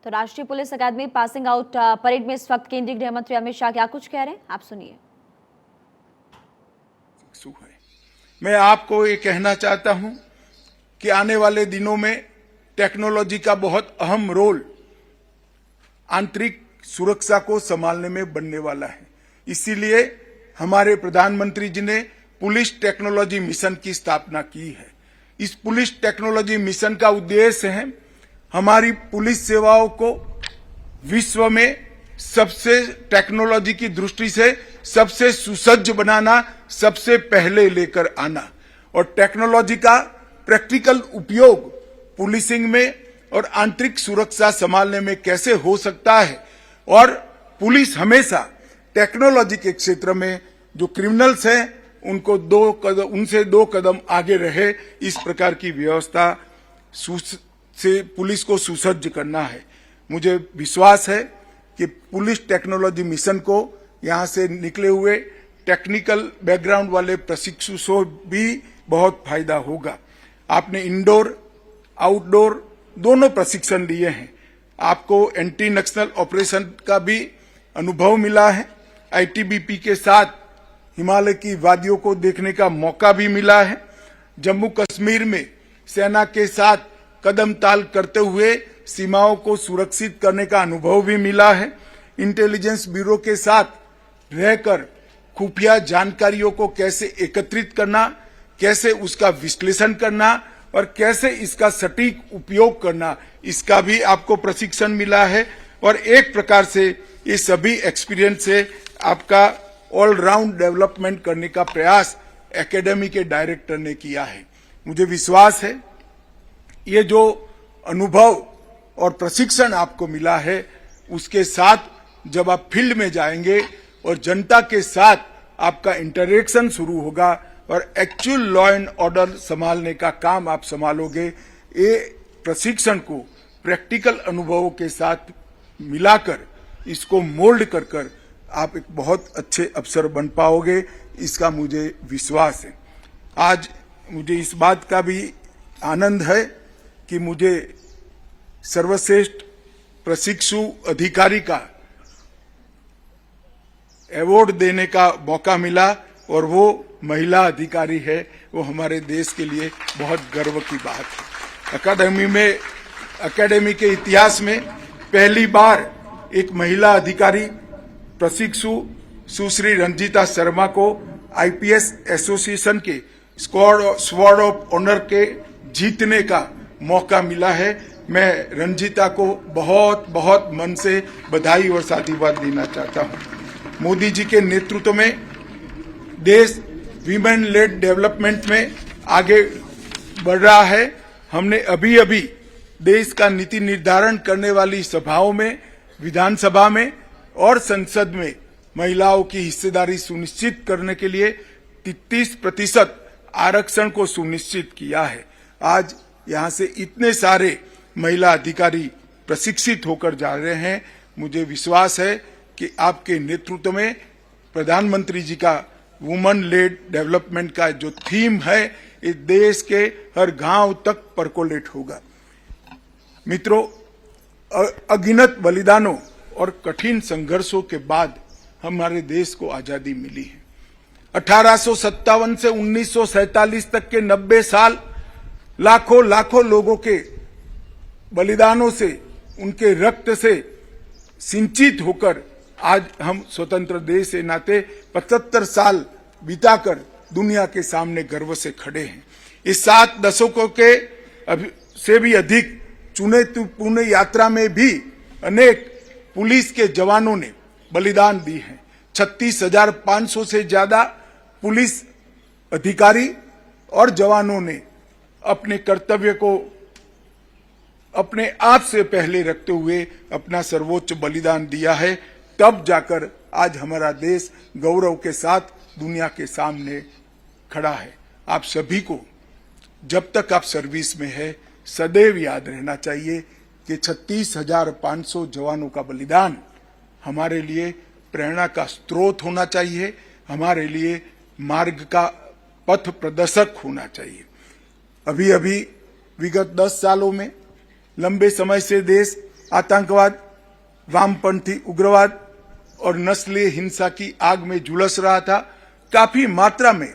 तो राष्ट्रीय पुलिस अकादमी passing out parade में इस वक्त केंद्रीय गृह मंत्री अमित शाह क्या कुछ कह रहे हैं, आप सुनिए। मैं आपको ये कहना चाहता हूं कि आने वाले दिनों में टेक्नोलॉजी का बहुत अहम रोल आंतरिक सुरक्षा को संभालने में बनने वाला है। इसीलिए हमारे प्रधानमंत्री जी ने पुलिस टेक्नोलॉजी मिशन की स्थापना की है। इस पुलिस टेक्नोलॉजी मिशन का उद्देश्य है हमारी पुलिस सेवाओं को विश्व में सबसे टेक्नोलॉजी की दृष्टि से सबसे सुसज्ज बनाना, सबसे पहले लेकर आना और टेक्नोलॉजी का प्रैक्टिकल उपयोग पुलिसिंग में और आंतरिक सुरक्षा संभालने में कैसे हो सकता है और पुलिस हमेशा टेक्नोलॉजी के क्षेत्र में जो क्रिमिनल्स हैं उनसे दो कदम आगे रहे, इस प्रकार की व्यवस्था से पुलिस को सुसज्ज करना है। मुझे विश्वास है कि पुलिस टेक्नोलॉजी मिशन को यहां से निकले हुए टेक्निकल बैकग्राउंड वाले प्रशिक्षु को भी बहुत फायदा होगा। आपने इंडोर आउटडोर दोनों प्रशिक्षण लिए हैं, आपको एंटी नक्सल ऑपरेशन का भी अनुभव मिला है, आईटीबीपी के साथ हिमालय की वादियों को देखने का मौका भी मिला है, जम्मू कश्मीर में सेना के साथ कदम ताल करते हुए सीमाओं को सुरक्षित करने का अनुभव भी मिला है, इंटेलिजेंस ब्यूरो के साथ रहकर खुफिया जानकारियों को कैसे एकत्रित करना, कैसे उसका विश्लेषण करना और कैसे इसका सटीक उपयोग करना, इसका भी आपको प्रशिक्षण मिला है। और एक प्रकार से ये सभी एक्सपीरियंस से आपका ऑलराउंड डेवलपमेंट करने का प्रयास एकेडमी के डायरेक्टर ने किया है। मुझे विश्वास है ये जो अनुभव और प्रशिक्षण आपको मिला है उसके साथ जब आप फील्ड में जाएंगे और जनता के साथ आपका इंटरेक्शन शुरू होगा और एक्चुअल लॉ एंड ऑर्डर संभालने का काम आप संभालोगे, ये प्रशिक्षण को प्रैक्टिकल अनुभवों के साथ मिलाकर इसको मोल्ड कर आप एक बहुत अच्छे अफसर बन पाओगे, इसका मुझे विश्वास है। आज मुझे इस बात का भी आनंद है कि मुझे सर्वश्रेष्ठ प्रशिक्षु अधिकारी का अवार्ड देने का मौका मिला और वो महिला अधिकारी है, वो हमारे देश के लिए बहुत गर्व की बात है। अकेडमी के इतिहास में पहली बार एक महिला अधिकारी प्रशिक्षु सुश्री रंजीता शर्मा को आईपीएस एसोसिएशन के स्वॉर्ड ऑफ ऑनर के जीतने का मौका मिला है। मैं रंजीता को बहुत बहुत मन से बधाई और साधुवाद देना चाहता हूं। मोदी जी के नेतृत्व में देश वीमेन लेड डेवलपमेंट में आगे बढ़ रहा है। हमने अभी अभी देश का नीति निर्धारण करने वाली सभाओं में, विधानसभा में और संसद में महिलाओं की हिस्सेदारी सुनिश्चित करने के लिए 33% आरक्षण को सुनिश्चित किया है। आज यहां से इतने सारे महिला अधिकारी प्रशिक्षित होकर जा रहे हैं। मुझे विश्वास है कि आपके नेतृत्व में प्रधानमंत्री जी का वुमेन लेड डेवलपमेंट का जो थीम है इस देश के हर गांव तक परकोलेट होगा। मित्रों, अगिनत बलिदानों और कठिन संघर्षों के बाद हमारे देश को आजादी मिली है। 1857 से 1947 तक के 90 साल लाखों लोगों के बलिदानों से, उनके रक्त से सिंचित होकर आज हम स्वतंत्र देश से नाते 75 साल बिताकर दुनिया के सामने गर्व से खड़े हैं। इस 7 दशकों के से भी अधिक चुने यात्रा में भी अनेक पुलिस के जवानों ने बलिदान दी है। 36,500 से ज्यादा पुलिस अधिकारी और जवानों ने अपने कर्तव्य को अपने आप से पहले रखते हुए अपना सर्वोच्च बलिदान दिया है। तब जाकर आज हमारा देश गौरव के साथ दुनिया के सामने खड़ा है। आप सभी को जब तक आप सर्विस में है सदैव याद रहना चाहिए कि 36,500 जवानों का बलिदान हमारे लिए प्रेरणा का स्रोत होना चाहिए, हमारे लिए मार्ग का पथ प्रदर्शक होना चाहिए। अभी अभी विगत 10 सालों में लंबे समय से देश आतंकवाद, वामपंथी उग्रवाद और नस्लीय हिंसा की आग में झुलस रहा था। काफी मात्रा में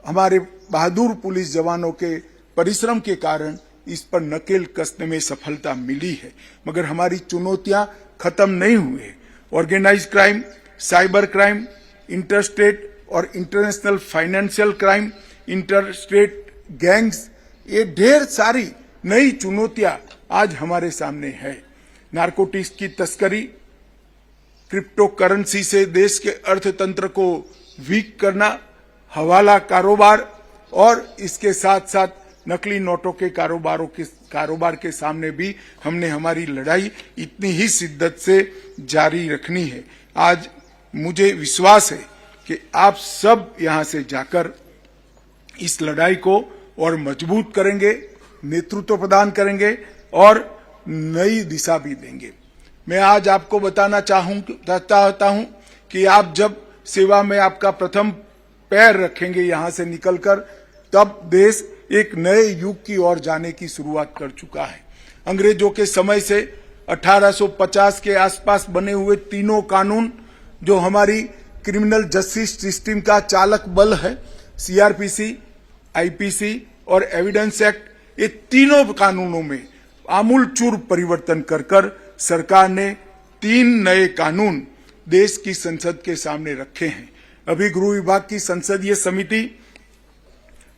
हमारे बहादुर पुलिस जवानों के परिश्रम के कारण इस पर नकेल कसने में सफलता मिली है, मगर हमारी चुनौतियां खत्म नहीं हुई। Organised crime, cyber crime, interstate और international financial crime, interstate gangs, ये ढेर सारी नई चुनौतियां आज हमारे सामने है। नारकोटिक्स की तस्करी, क्रिप्टो करेंसी से देश के अर्थतंत्र को वीक करना, हवाला कारोबार और इसके साथ साथ नकली नोटों के कारोबार के सामने भी हमने हमारी लड़ाई इतनी ही शिद्दत से जारी रखनी है। आज मुझे विश्वास है कि आप सब यहां से जाकर इस लड़ाई को और मजबूत करेंगे, नेतृत्व प्रदान करेंगे और नई दिशा भी देंगे। मैं आज आपको बताना चाहता हूं कि आप जब सेवा में आपका प्रथम पैर रखेंगे यहां से निकलकर, तब देश एक नए युग की ओर जाने की शुरुआत कर चुका है। अंग्रेजों के समय से 1850 के आसपास बने हुए तीनों कानून जो हमारी क्रिमिनल जस्टिस सिस्टम का चालक बल है, सीआरपीसी, आईपीसी और एविडेंस एक्ट, ये तीनों कानूनों में आमूलचूर परिवर्तन कर सरकार ने 3 नए कानून देश की संसद के सामने रखे हैं। अभी गृह विभाग की संसदीय समिति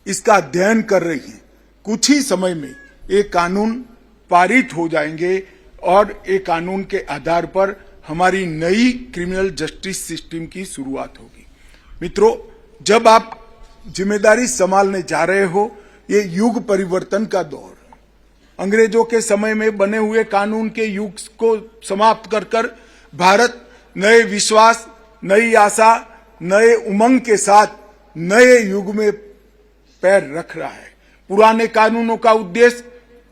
इसका अध्ययन कर रही है। कुछ ही समय में ये कानून पारित हो जाएंगे और ये कानून के आधार पर हमारी नई क्रिमिनल जस्टिस सिस्टम की शुरुआत होगी। मित्रों, जब आप जिम्मेदारी संभालने जा रहे हो, ये युग परिवर्तन का दौर, अंग्रेजों के समय में बने हुए कानून के युग को समाप्त कर भारत नए विश्वास, नई आशा, नए उमंग के साथ नए युग में पैर रख रहा है। पुराने कानूनों का उद्देश्य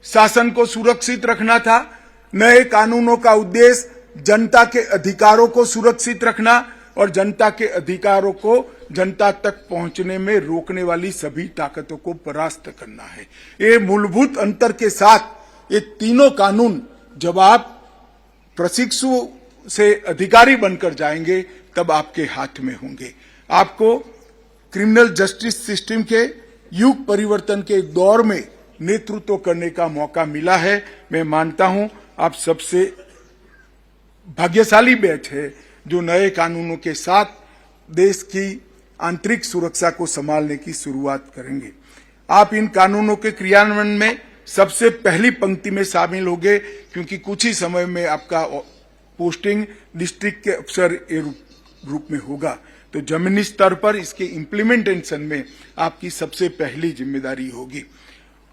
शासन को सुरक्षित रखना था, नए कानूनों का उद्देश्य जनता के अधिकारों को सुरक्षित रखना और जनता के अधिकारों को जनता तक पहुंचने में रोकने वाली सभी ताकतों को परास्त करना है। ये मूलभूत अंतर के साथ ये तीनों कानून जब आप प्रशिक्षु से अधिकारी बनकर जाएंगे तब आपके हाथ में होंगे। आपको क्रिमिनल जस्टिस सिस्टम के युग परिवर्तन के दौर में नेतृत्व करने का मौका मिला है। मैं मानता हूं आप सबसे भाग्यशाली बैच है जो नए कानूनों के साथ देश की आंतरिक सुरक्षा को संभालने की शुरुआत करेंगे। आप इन कानूनों के क्रियान्वयन में सबसे पहली पंक्ति में शामिल होंगे, क्योंकि कुछ ही समय में आपका पोस्टिंग डिस्ट्रिक्ट के अफसर रूप में होगा। तो जमीनी स्तर पर इसके इम्प्लीमेंटेशन में आपकी सबसे पहली जिम्मेदारी होगी।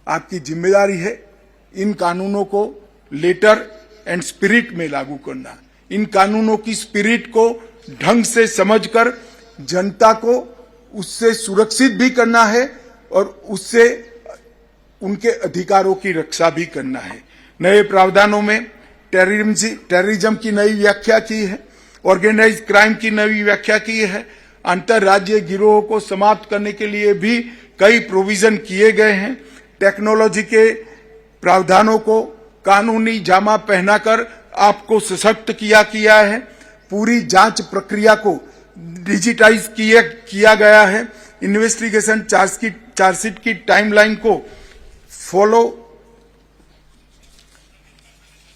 आपकी जिम्मेदारी है इन कानूनों को लेटर एंड स्पिरिट में लागू करना। इन कानूनों की स्पिरिट को ढंग से समझकर जनता को उससे सुरक्षित भी करना है और उससे उनके अधिकारों की रक्षा भी करना है। नए प्रावधानों में टेररिज्म की नई व्याख्या की है, ऑर्गेनाइज्ड क्राइम की नई व्याख्या की है, अंतर्राज्यीय गिरोह को समाप्त करने के लिए भी कई प्रोविजन किए गए हैं। टेक्नोलॉजी के प्रावधानों को कानूनी जामा पहनाकर आपको सशक्त किया है। पूरी जांच प्रक्रिया को डिजिटाइज किया गया है। इन्वेस्टिगेशन चार्जशीट की टाइमलाइन को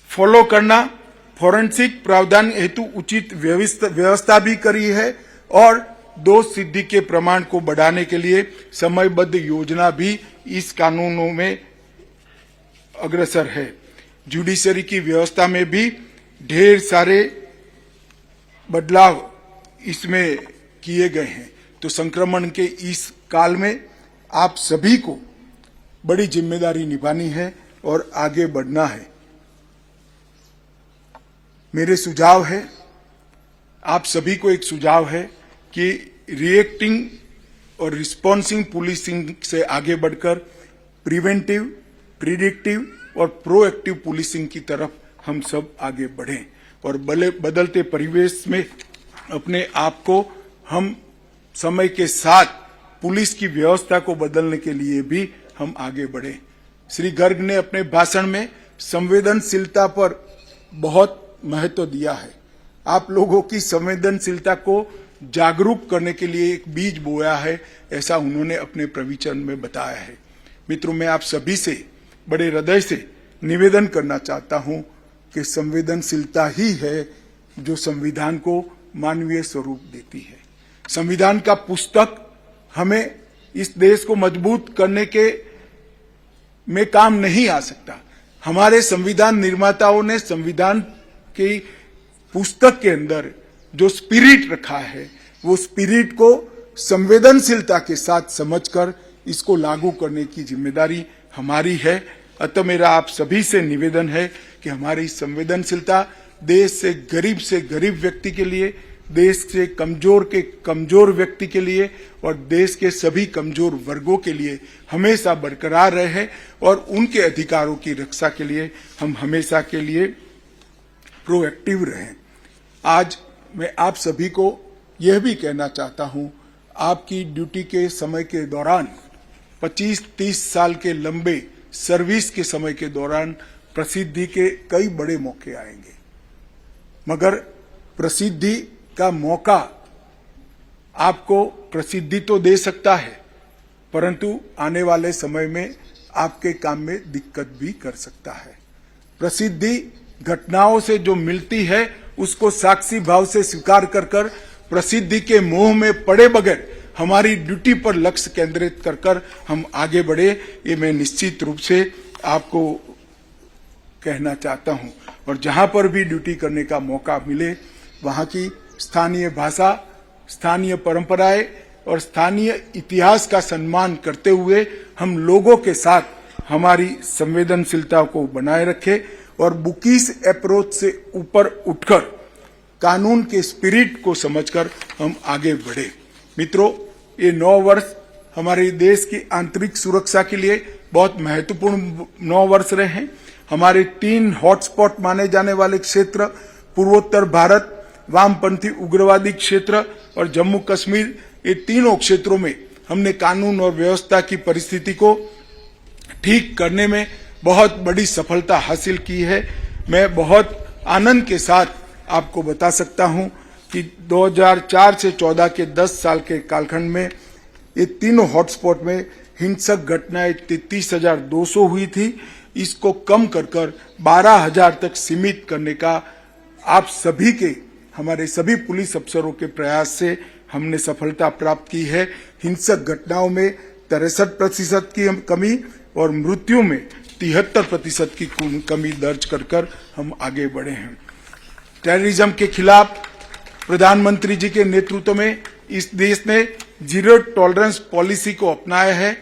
फॉलो करना, फॉरेंसिक प्रावधान हेतु उचित व्यवस्था भी करी है और दोष सिद्धि के प्रमाण को बढ़ाने के लिए समयबद्ध योजना भी इस कानूनों में अग्रसर है। जुडिशरी की व्यवस्था में भी ढेर सारे बदलाव इसमें किए गए हैं। तो संक्रमण के इस काल में आप सभी को बड़ी जिम्मेदारी निभानी है और आगे बढ़ना है। मेरे सुझाव है, आप सभी को एक सुझाव है कि रिएक्टिंग और रिस्पॉन्सिंग पुलिसिंग से आगे बढ़कर प्रिवेंटिव, प्रिडिक्टिव और प्रोएक्टिव पुलिसिंग की तरफ हम सब आगे बढ़ें और बदलते परिवेश में अपने आप को हम समय के साथ पुलिस की व्यवस्था को बदलने के लिए भी हम आगे बढ़ें। श्री गर्ग ने अपने भाषण में संवेदनशीलता पर बहुत महत्व दिया है। आप लोगों की संवेदनशीलता को जागरूक करने के लिए एक बीज बोया है, ऐसा उन्होंने अपने प्रवचन में बताया है। मित्रों, मैं आप सभी से बड़े हृदय से निवेदन करना चाहता हूं कि संवेदनशीलता ही है जो संविधान को मानवीय स्वरूप देती है। संविधान का पुस्तक हमें इस देश को मजबूत करने के में काम नहीं आ सकता। हमारे संविधान निर्माताओं ने संविधान की पुस्तक के अंदर जो स्पिरिट रखा है, वो स्पिरिट को संवेदनशीलता के साथ समझकर इसको लागू करने की जिम्मेदारी हमारी है। अतः मेरा आप सभी से निवेदन है कि हमारी संवेदनशीलता देश से गरीब व्यक्ति के लिए, देश से कमजोर व्यक्ति के लिए और देश के सभी कमजोर वर्गों के लिए हमेशा बरकरार रहे और उनके अधिकारों की रक्षा के लिए हम हमेशा के लिए प्रोएक्टिव रहें। आज मैं आप सभी को यह भी कहना चाहता हूं, आपकी ड्यूटी के समय के दौरान 25-30 साल के लंबे सर्विस के समय के दौरान प्रसिद्धि के कई बड़े मौके आएंगे, मगर प्रसिद्धि का मौका आपको प्रसिद्धि तो दे सकता है, परंतु आने वाले समय में आपके काम में दिक्कत भी कर सकता है। प्रसिद्धि घटनाओं से जो मिलती है उसको साक्षी भाव से स्वीकार कर प्रसिद्धि के मोह में पड़े बगैर हमारी ड्यूटी पर लक्ष्य केंद्रित कर हम आगे बढ़े, ये मैं निश्चित रूप से आपको कहना चाहता हूं। और जहां पर भी ड्यूटी करने का मौका मिले वहां की स्थानीय भाषा, स्थानीय परंपराएं और स्थानीय इतिहास का सम्मान करते हुए हम लोगों के साथ हमारी संवेदनशीलता को बनाए रखें और बुकीज अप्रोच से ऊपर उठकर कानून के स्पिरिट को समझकर हम आगे बढ़े। मित्रों, ये 9 वर्ष हमारे देश की आंतरिक सुरक्षा के लिए बहुत महत्वपूर्ण 9 वर्ष रहे हैं। हमारे 3 हॉटस्पॉट माने जाने वाले क्षेत्र, पूर्वोत्तर भारत, वामपंथी उग्रवादी क्षेत्र और जम्मू कश्मीर, ये तीनों क्षेत्रों में हमने कानून और व्यवस्था की परिस्थिति को ठीक करने में बहुत बड़ी सफलता हासिल की है। मैं बहुत आनंद के साथ आपको बता सकता हूं कि 2004 से 14 के 10 साल के कालखंड में ये तीनों हॉटस्पॉट में हिंसक घटनाएं 33,200 हुई थी। इसको कम कर 12,000 तक सीमित करने का आप सभी के, हमारे सभी पुलिस अफसरों के प्रयास से हमने सफलता प्राप्त की है। हिंसक घटनाओं में 63% की कमी और मृत्यु में 73% की कमी दर्ज कर हम आगे बढ़े हैं। टेररिज्म के खिलाफ प्रधानमंत्री जी के नेतृत्व में इस देश ने जीरो टॉलरेंस पॉलिसी को अपनाया है।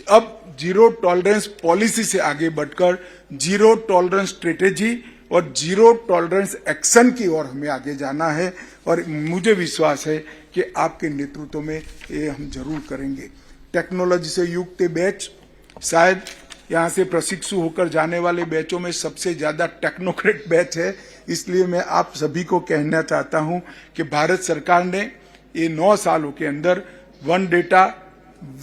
अब जीरो टॉलरेंस पॉलिसी से आगे बढ़कर जीरो टॉलरेंस स्ट्रेटेजी और जीरो टॉलरेंस एक्शन की ओर हमें आगे जाना है और मुझे विश्वास है कि आपके नेतृत्व में ये हम जरूर करेंगे। टेक्नोलॉजी से युक्त बैच शायद यहाँ से प्रशिक्षु होकर जाने वाले बैचों में सबसे ज्यादा टेक्नोक्रेट बैच है। इसलिए मैं आप सभी को कहना चाहता हूं कि भारत सरकार ने ये 9 सालों के अंदर 1 डेटा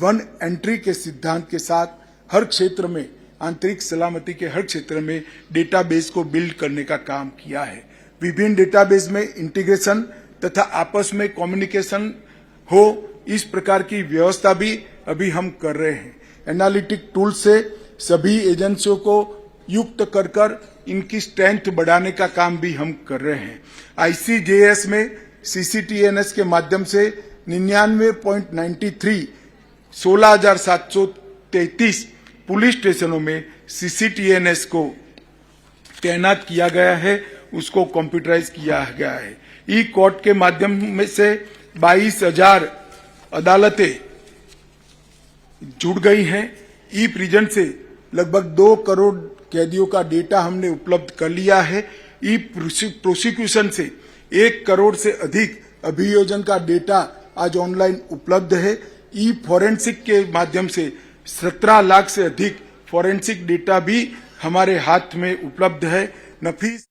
1 एंट्री के सिद्धांत के साथ हर क्षेत्र में, आंतरिक सलामती के हर क्षेत्र में डेटाबेस को बिल्ड करने का काम किया है। विभिन्न डेटाबेस में इंटीग्रेशन तथा आपस में कम्युनिकेशन हो, इस प्रकार की व्यवस्था भी अभी हम कर रहे हैं। एनालिटिक टूल से सभी एजेंसियों को युक्त कर इनकी स्ट्रेंथ बढ़ाने का काम भी हम कर रहे हैं। ICJS में CCTNS के माध्यम से 99.93 16,733 पुलिस स्टेशनों में CCTNS को तैनात किया गया है, उसको कंप्यूटराइज किया गया है। ई कोर्ट के माध्यम में से 22,000 अदालतें जुड़ गई हैं। ई प्रिजन से लगभग 2 करोड़ कैदियों का डेटा हमने उपलब्ध कर लिया है। ई प्रोसिक्यूशन से 1 करोड़ से अधिक अभियोजन का डेटा आज ऑनलाइन उपलब्ध है। ई फॉरेंसिक के माध्यम से 17 लाख से अधिक फॉरेंसिक डेटा भी हमारे हाथ में उपलब्ध है। नफीस